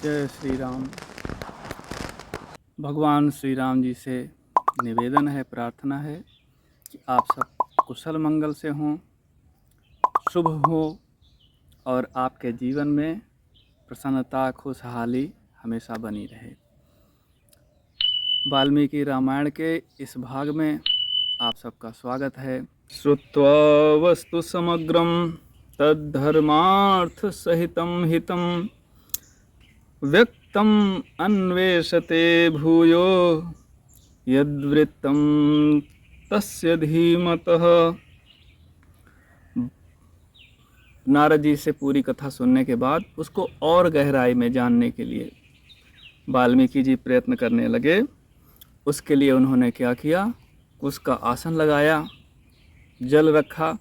जय श्री राम। भगवान श्री राम जी से निवेदन है, प्रार्थना है कि आप सब कुशल मंगल से हों, शुभ हो और आपके जीवन में प्रसन्नता, खुशहाली हमेशा बनी रहे। वाल्मीकि रामायण के इस भाग में आप सबका स्वागत है। श्रुत्वा वस्तु समग्रम तद्धर्मार्थ सहितं हितं व्यक्तम अन्वेषते भूयो यद्वृत्तं तस्य धीमतः। नारद जी से पूरी कथा सुनने के बाद उसको और गहराई में जानने के लिए वाल्मीकि जी प्रयत्न करने लगे। उसके लिए उन्होंने क्या किया, उसका आसन लगाया, जल रखा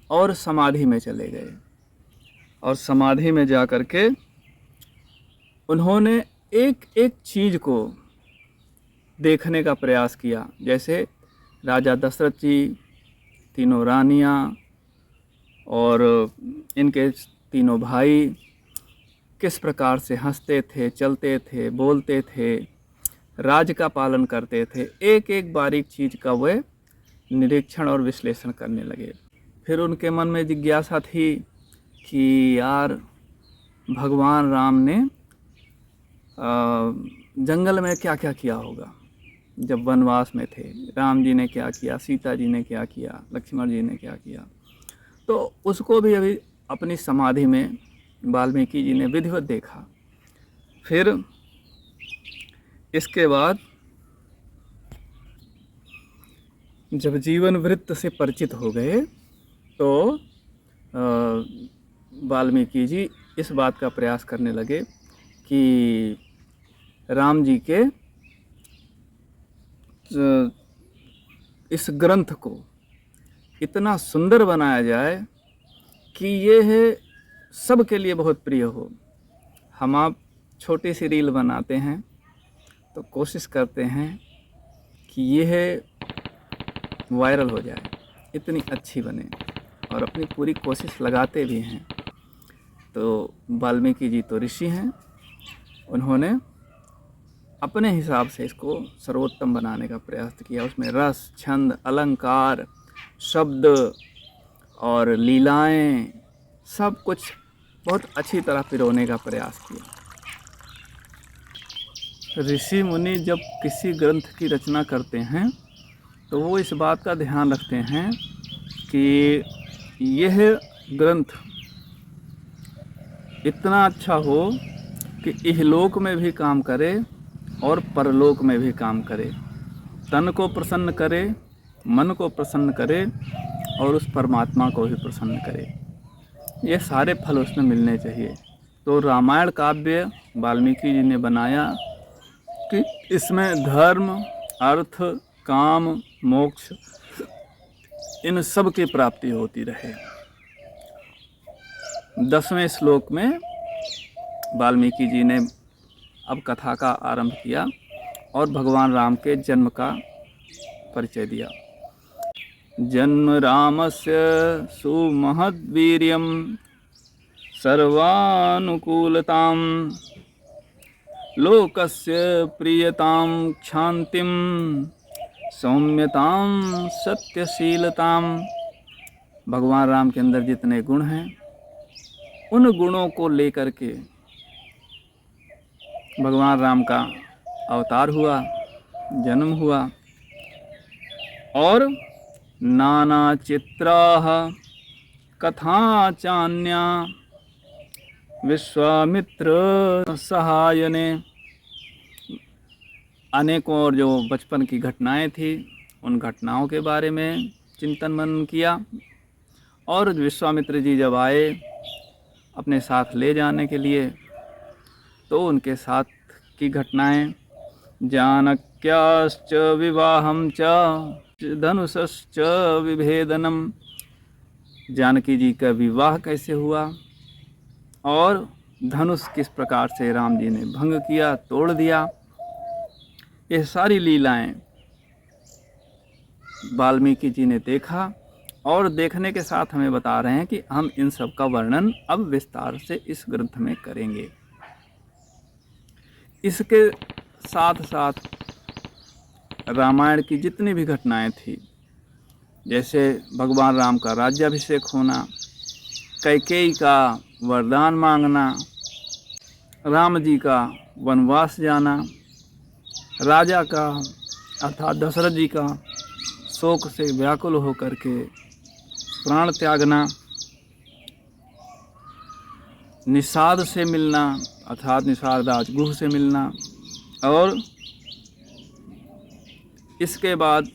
और समाधि में चले गए। और समाधि में जा कर के उन्होंने एक एक चीज़ को देखने का प्रयास किया। जैसे राजा दशरथ जी, तीनों रानियाँ और इनके तीनों भाई किस प्रकार से हंसते थे, चलते थे, बोलते थे, राज का पालन करते थे। एक एक बारीक चीज़ का वे निरीक्षण और विश्लेषण करने लगे। फिर उनके मन में जिज्ञासा थी कि यार, भगवान राम ने जंगल में क्या क्या किया होगा जब वनवास में थे। राम जी ने क्या किया, सीता जी ने क्या किया, लक्ष्मण जी ने क्या किया। तो उसको भी अभी अपनी समाधि में वाल्मीकि जी ने विधिवत देखा। फिर इसके बाद जब जीवन वृत्त से परिचित हो गए तो वाल्मीकि जी इस बात का प्रयास करने लगे कि राम जी के इस ग्रंथ को इतना सुंदर बनाया जाए कि यह सब के लिए बहुत प्रिय हो। हम आप छोटी सी रील बनाते हैं तो कोशिश करते हैं कि यह वायरल हो जाए, इतनी अच्छी बने, और अपनी पूरी कोशिश लगाते भी हैं। तो वाल्मीकि जी तो ऋषि हैं, उन्होंने अपने हिसाब से इसको सर्वोत्तम बनाने का प्रयास किया। उसमें रस, छंद, अलंकार, शब्द और लीलाएं, सब कुछ बहुत अच्छी तरह पिरोने का प्रयास किया। ऋषि मुनि जब किसी ग्रंथ की रचना करते हैं तो वो इस बात का ध्यान रखते हैं कि यह ग्रंथ इतना अच्छा हो कि इहलोक में भी काम करे और परलोक में भी काम करे, तन को प्रसन्न करे, मन को प्रसन्न करे और उस परमात्मा को भी प्रसन्न करे। ये सारे फल उसमें मिलने चाहिए। तो रामायण काव्य वाल्मीकि जी ने बनाया कि इसमें धर्म, अर्थ, काम, मोक्ष, इन सब की प्राप्ति होती रहे। 10वें श्लोक में वाल्मीकि जी ने अब कथा का आरंभ किया और भगवान राम के जन्म का परिचय दिया। जन्म रामस्य सुमहद्वीर्यं सर्वानुकूलतां लोकस्य प्रियतां क्षान्तिं सौम्यतां सत्यशीलतां। भगवान राम के अंदर जितने गुण हैं, उन गुणों को लेकर के भगवान राम का अवतार हुआ, जन्म हुआ। और नाना चित्राः कथा चान्या विश्वामित्र सहायने। अनेकों और जो बचपन की घटनाएं थी, उन घटनाओं के बारे में चिंतन मनन किया। और विश्वामित्र जी जब आए अपने साथ ले जाने के लिए, तो उनके साथ की घटनाएं, जानक्याश्च विवाहं च धनुषश्च विभेदनम, जानकी जी का विवाह कैसे हुआ और धनुष किस प्रकार से राम जी ने भंग किया, तोड़ दिया, ये सारी लीलाएं वाल्मीकि जी ने देखा। और देखने के साथ हमें बता रहे हैं कि हम इन सब का वर्णन अब विस्तार से इस ग्रंथ में करेंगे। इसके साथ साथ रामायण की जितनी भी घटनाएं थी, जैसे भगवान राम का राज्याभिषेक होना, कैकेयी का वरदान मांगना, राम जी का वनवास जाना, राजा का अर्थात दशरथ जी का शोक से व्याकुल होकर के प्राण त्यागना, निषाद से मिलना अर्थात निषाद राजगुह से मिलना, और इसके बाद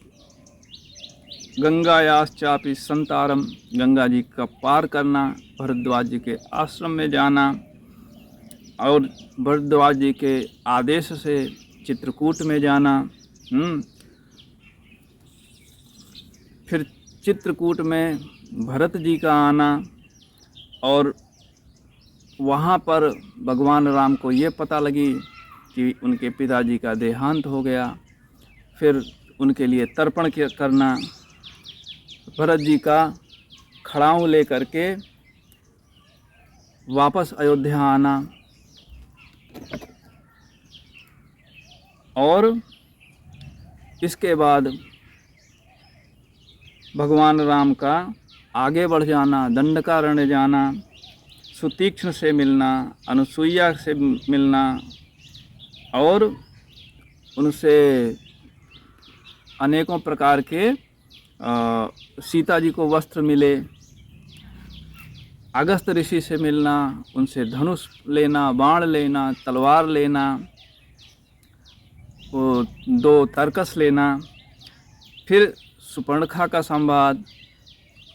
गंगायास चापि संतारम, गंगा जी का पार करना, भरद्वाज जी के आश्रम में जाना और भरद्वाज जी के आदेश से चित्रकूट में जाना। फिर चित्रकूट में भरत जी का आना और वहाँ पर भगवान राम को ये पता लगी कि उनके पिताजी का देहांत हो गया। फिर उनके लिए तर्पण करना, भरत जी का खड़ाऊँ लेकर के वापस अयोध्या आना और इसके बाद भगवान राम का आगे बढ़ जाना, दंडकारण्य जाना, सुतीक्ष्ण से मिलना, अनुसुईया से मिलना और उनसे अनेकों प्रकार के सीता जी को वस्त्र मिले, अगस्त ऋषि से मिलना, उनसे धनुष लेना, बाण लेना, तलवार लेना, वो 2 तरकस लेना, फिर सुपर्णखा का संवाद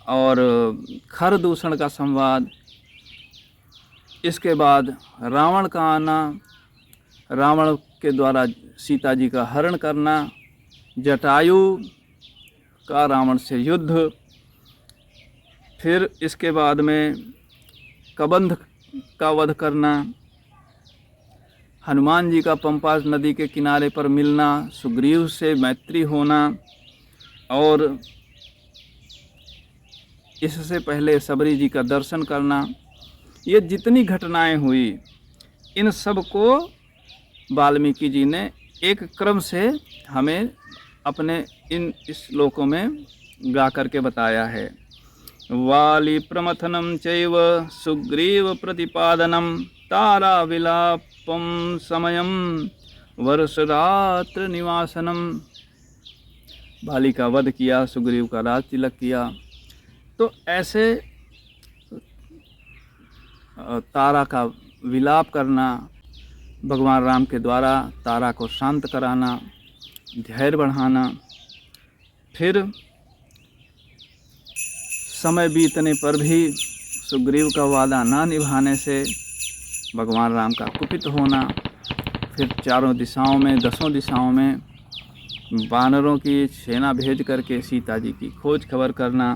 और खरदूषण का संवाद, इसके बाद रावण का आना, रावण के द्वारा सीता जी का हरण करना, जटायु का रावण से युद्ध, फिर इसके बाद में कबंध का वध करना, हनुमान जी का पंपा नदी के किनारे पर मिलना, सुग्रीव से मैत्री होना और इससे पहले सबरी जी का दर्शन करना। ये जितनी घटनाएं हुई, इन सब को वाल्मीकि जी ने एक क्रम से हमें अपने इन श्लोकों में गा करके बताया है। वाली प्रमथनम चैव सुग्रीव प्रतिपादनम, तारा विलापम समयम वर्षरात्र निवासनम। वाली का वध किया, सुग्रीव का राज तिलक किया। तो ऐसे तारा का विलाप करना, भगवान राम के द्वारा तारा को शांत कराना, धैर्य बढ़ाना, फिर समय बीतने पर भी सुग्रीव का वादा ना निभाने से भगवान राम का कुपित होना, फिर चारों दिशाओं में 10 दिशाओं में वानरों की सेना भेज करके सीता जी की खोज खबर करना,